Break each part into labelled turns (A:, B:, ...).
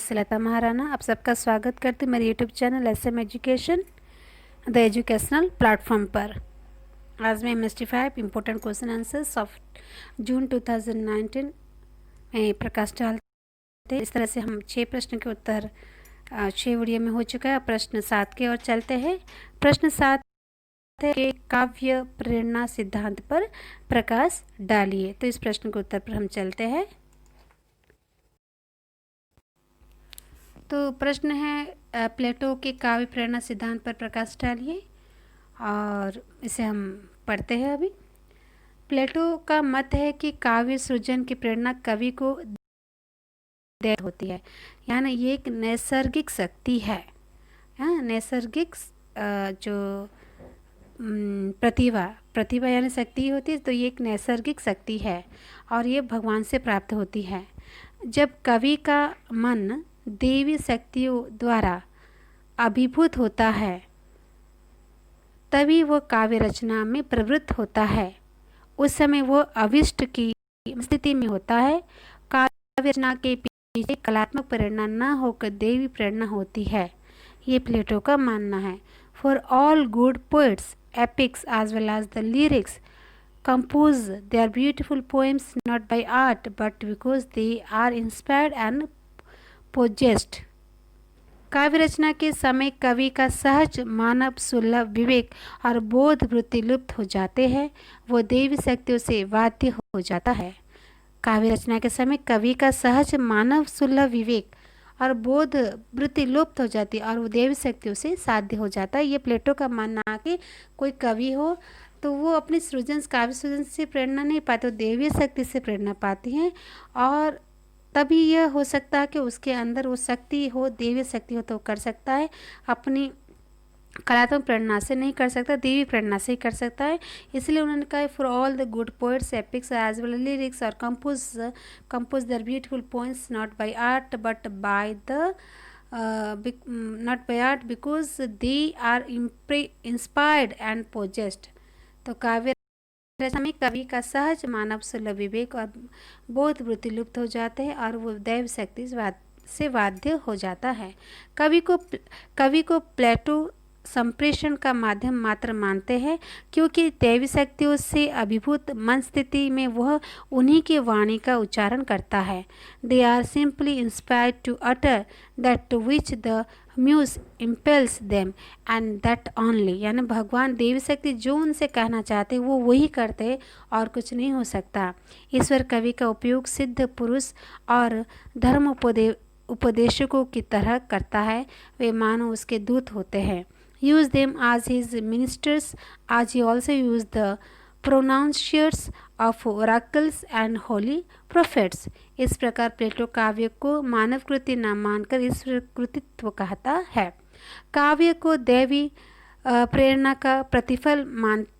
A: से लता महाराणा आप सबका स्वागत करती हूँ मेरे YouTube channel SM education the educational platform पर। आज मैं MST5 important question answers of June 2019 में प्रकाश डालते। इस तरह से हम 6 प्रश्न के उत्तर 6 वीडियो में हो चुका है। प्रश्न 7 की ओर चलते हैं। प्रश्न 7 के काव्य प्रेरणा सिद्धांत पर प्रकाश डालिए। तो इस प्रश्न के उत्तर पर हम चलते हैं। तो प्रश्न है प्लेटो के काव्य प्रेरणा सिद्धांत पर प्रकाश डालिए और इसे हम पढ़ते हैं। अभी प्लेटो का मत है कि काव्य सृजन की प्रेरणा कवि को दे होती है, यानी ये एक नैसर्गिक शक्ति है। नैसर्गिक जो प्रतिभा यानी शक्ति होती है, तो ये एक नैसर्गिक शक्ति है और ये भगवान से प्राप्त होती है। जब कवि का मन देवी शक्तियों द्वारा अभिभूत होता है तभी वह काव्य रचना में प्रवृत्त होता है। उस समय वह अविष्ट की स्थिति में होता है। काव्य रचना के पीछे कलात्मक प्रेरणा न होकर देवी प्रेरणा होती है, ये प्लेटो का मानना है। For all good poets epics as well as the lyrics compose their beautiful poems not by art but because they are inspired and possessed। काव्य रचना के समय कवि का सहज मानव सुलभ विवेक और बोध वृत्ति लुप्त हो जाते हैं, वो देवी शक्तियों से बाध्य हो जाता है। काव्य रचना के समय कवि का सहज मानव सुलभ विवेक और बोध वृत्ति लुप्त हो जाती है और वो देवी शक्तियों से साध्य हो जाता है। ये प्लेटो का मानना है कि कोई कवि हो तो वो अपनी सृजन काव्य सृजन से प्रेरणा नहीं पाते, वो देवी शक्ति से प्रेरणा पाती हैं और तभी यह हो सकता है कि उसके अंदर वो शक्ति हो, देवी शक्ति हो तो कर सकता है। अपनी कलात्मक प्रेरणा से नहीं कर सकता, देवी प्रेरणा से ही कर सकता है। इसलिए उन्होंने कहा for all the good poets epics as well lyrics और compose their beautiful poems not by art but by the not by art because they are inspired and possessed। तो काव्य रचना में कवि का सहज मानव सुलभ विवेक और बोध वृत्ति लुप्त हो जाते हैं और वो दैव शक्ति से बाध्य हो जाता है। कवि को प्लेटो संप्रेषण का माध्यम मात्र मानते हैं, क्योंकि दैवी शक्तियों से अभिभूत मन स्थिति में वह उन्हीं की वाणी का उच्चारण करता है। They are simply inspired to utter that to which the muse impels them and that only. यानी भगवान देवी शक्ति जो उनसे कहना चाहते हैं वो वही करते और कुछ नहीं हो सकता। ईश्वर कवि का उपयोग सिद्ध पुरुष और धर्म उपदेशकों की तरह करता है, वे मानो उसके दूत होते हैं। use them as his ministers as he also used the pronouncers of oracles and holy prophets। इस प्रकार प्लेटो काव्य को मानव कृति न मानकर ईश्वर कृतित्व कहता है। काव्य को दैवी प्रेरणा का प्रतिफल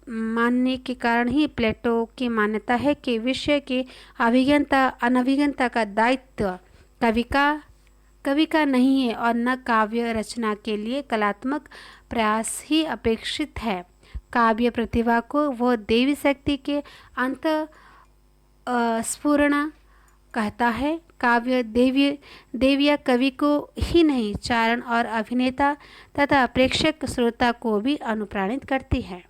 A: मानने के कारण ही प्लेटो की मान्यता है कि विषय के अनभिज्ञता का दायित्व कवि का नहीं है और न काव्य रचना के लिए कलात्मक प्रयास ही अपेक्षित है। काव्य प्रतिभा को वह देवी शक्ति के अंत स्फुरणा कहता है। काव्य देविया कवि को ही नहीं चारण और अभिनेता तथा प्रेक्षक श्रोता को भी अनुप्राणित करती है।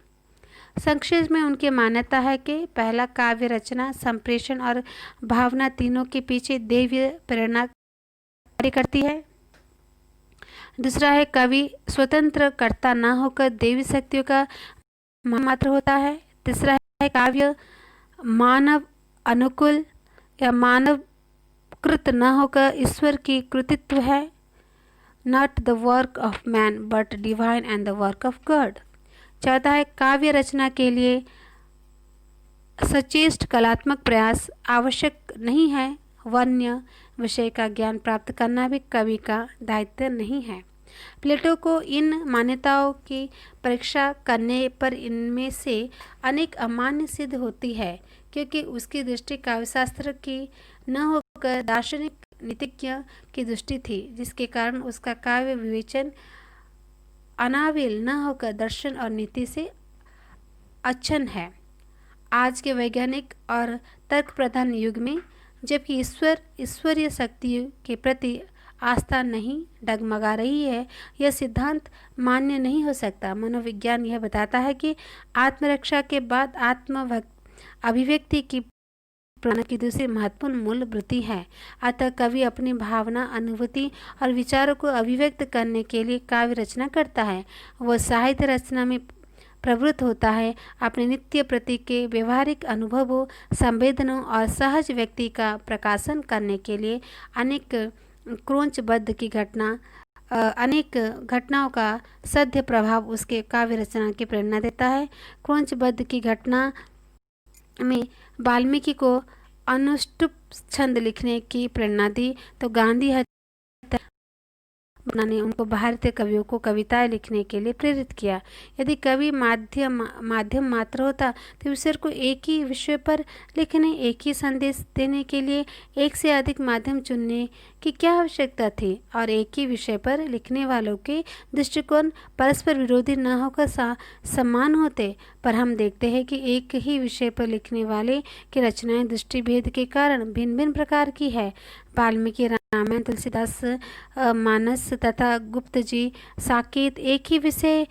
A: संक्षेप में उनकी मान्यता है कि पहला काव्य रचना संप्रेषण और भावना तीनों के पीछे देवी प्रेरणा करती है। दूसरा है कवि स्वतंत्र कर्ता न होकर देवी शक्तियों का मात्र होता है। तीसरा है काव्य मानव अनुकूल या मानव कृत न होकर ईश्वर की कृतित्व है। Not the work of man but divine and the work of God. चौथा है काव्य रचना के लिए सचेष्ट कलात्मक प्रयास आवश्यक नहीं है। वन्य विषय का ज्ञान प्राप्त करना भी कवि का दायित्व नहीं है। प्लेटो को इन मान्यताओं की परीक्षा करने पर इनमें से अनेक अमान्य सिद्ध होती है, क्योंकि उसकी दृष्टि काव्यशास्त्र की न होकर दार्शनिक नीतिज्ञ की दृष्टि थी, जिसके कारण उसका काव्य विवेचन अनाविल न होकर दर्शन और नीति से अच्छन है। आज के वैज्ञानिक और तर्क प्रधान युग में जबकि ईश्वरीय शक्तियों के प्रति आस्था नहीं डगमगा रही है, यह सिद्धांत मान्य नहीं हो सकता। मनोविज्ञान यह बताता है कि आत्मरक्षा के बाद अभिव्यक्ति की प्राण की दूसरी महत्वपूर्ण मूल वृत्ति है। अतः कवि अपनी भावना, अनुभूति और विचारों को अभिव्यक्त करने के लिए काव्य रचना करता है। वह साहित्य रचना में प्रवृत्त होता है। अपने नित्य प्रति के व्यवहारिक अनुभवों, संवेदनाओं और सहज व्यक्ति का प्रकाशन करने के लिए अनेक घटनाओं का सद्य प्रभाव उसके काव्य रचना की प्रेरणा देता है। क्रोंचबद्ध की घटना में वाल्मीकि को अनुष्टुप छंद लिखने की प्रेरणा दी, तो गांधी ने उनको भारतीय कवियों को कविताएं लिखने के लिए प्रेरित किया। यदि कवि माध्यम मात्र होता तो ईश्वर को एक ही विषय पर लिखने, एक ही संदेश देने के लिए एक से अधिक माध्यम चुनने की क्या आवश्यकता थी, और एक ही विषय पर लिखने वालों के दृष्टिकोण परस्पर विरोधी न होकर समान होते। पर हम देखते हैं कि एक ही विषय पर लिखने वाले की रचनाएं दृष्टिभेद के कारण भिन्न भिन्न प्रकार की है। वाल्मीकि रामायण, तुलसीदास मानस तथा गुप्त जी साकेत एक ही विषय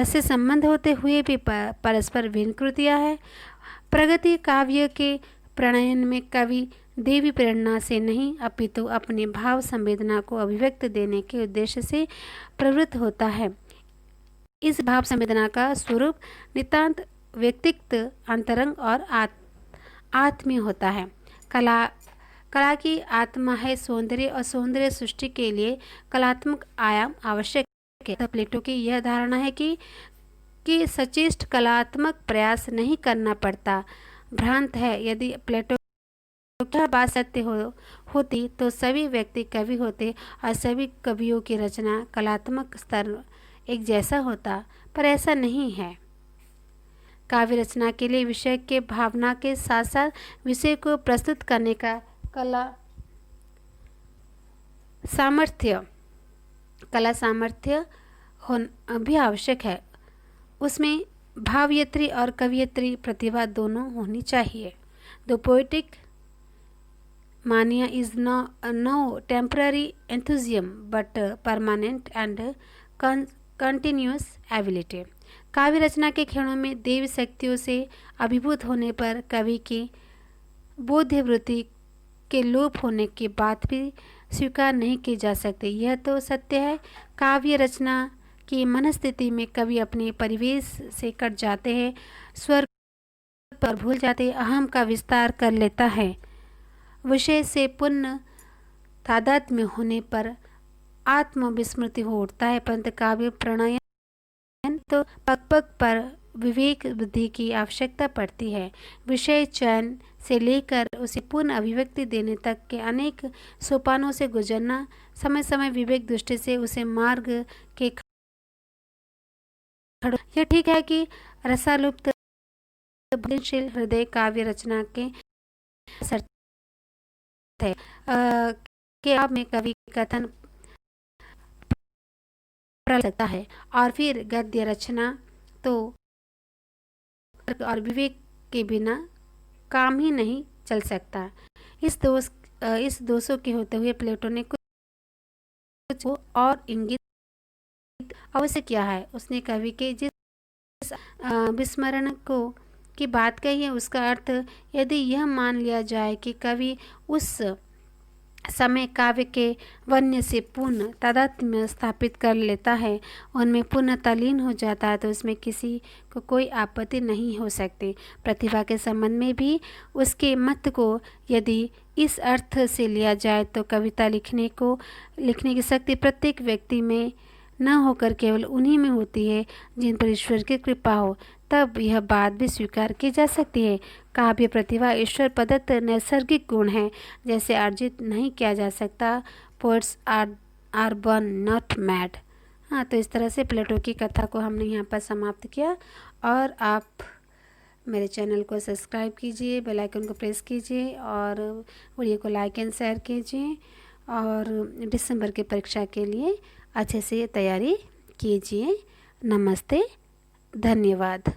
A: से संबंध होते हुए भी परस्पर भिन्न कृतियाँ है। प्रगति काव्य के प्रणयन में कवि देवी प्रेरणा से नहीं अपितु अपने भाव संवेदना को अभिव्यक्त देने के उद्देश्य से प्रवृत्त होता है। इस भाव संवेदना का स्वरूप नितांत व्यक्तिगत, अंतरंग और आत्मीय होता है। कला की आत्मा है सौंदर्य, और सौंदर्य सृष्टि के लिए कलात्मक आयाम आवश्यक है। तो प्लेटो की यह धारणा है कि सचेष्ट कलात्मक प्रयास नहीं करना पड़ता, भ्रांत है। यदि प्लेटो क्या बात सत्य होती तो सभी व्यक्ति कवि होते और सभी कवियों की रचना कलात्मक स्तर एक जैसा होता, पर ऐसा नहीं है। काव्य रचना के लिए विषय के भावना के साथ साथ विषय को प्रस्तुत करने का कला सामर्थ्य होना भी आवश्यक है। उसमें भावयत्री और कवियत्री प्रतिभा दोनों होनी चाहिए। The poetic mania is no temporary enthusiasm but permanent and continuous ability। काव्य रचना के क्षणों में देवी शक्तियों से अभिभूत होने पर कवि की बोध्य वृत्ति के लोप होने की बात भी स्वीकार नहीं की जा सकती। यह तो सत्य है। काव्य रचना की मनस्थिति में कवि अपने परिवेश से कट जाते हैं, स्वर पर भूल जाते, अहम का विस्तार कर लेता है। विषय से पुण्य तादात्म्य होने पर आत्मविस्मृति हो उठता है। परंतु काव्य प्रणयन तो पग पग पर विवेक बुद्धि की आवश्यकता पड़ती है। विषय चयन से लेकर उसे पूर्ण अभिव्यक्ति देने तक के अनेक सोपानों से गुजरना, समय समय विवेक दृष्टि से उसे मार्ग के यह ठीक है कि रसालुप्त हृदय काव्य रचना के है के आप में कवि कथन प्रल सकता है, और फिर गद्य रचना तो और विवेक के बिना काम ही नहीं चल सकता। इस दोषों के होते हुए प्लेटो ने कुछ और इंगित अवश्य किया है। उसने कवि के जिस विस्मरण की बात कही है, उसका अर्थ यदि यह मान लिया जाए कि कवि उस समय काव्य के वन्य से पूर्ण तादात्म्य स्थापित कर लेता है, उनमें पूर्ण तल्लीन हो जाता है, तो उसमें किसी को कोई आपत्ति नहीं हो सकती। प्रतिभा के संबंध में भी उसके मत को यदि इस अर्थ से लिया जाए तो कविता लिखने की शक्ति प्रत्येक व्यक्ति में न होकर केवल उन्हीं में होती है जिन पर ईश्वर की कृपा हो, तब यह बात भी स्वीकार की जा सकती है। काव्य प्रतिभा ईश्वर प्रदत्त नैसर्गिक गुण है, जैसे अर्जित नहीं किया जा सकता। Poets are born not mad. हाँ, तो इस तरह से प्लेटो की कथा को हमने यहाँ पर समाप्त किया। और आप मेरे चैनल को सब्सक्राइब कीजिए, बेल आइकन को प्रेस कीजिए और वीडियो को लाइक एंड शेयर कीजिए, और दिसंबर की परीक्षा के लिए अच्छे से तैयारी कीजिए। नमस्ते, धन्यवाद।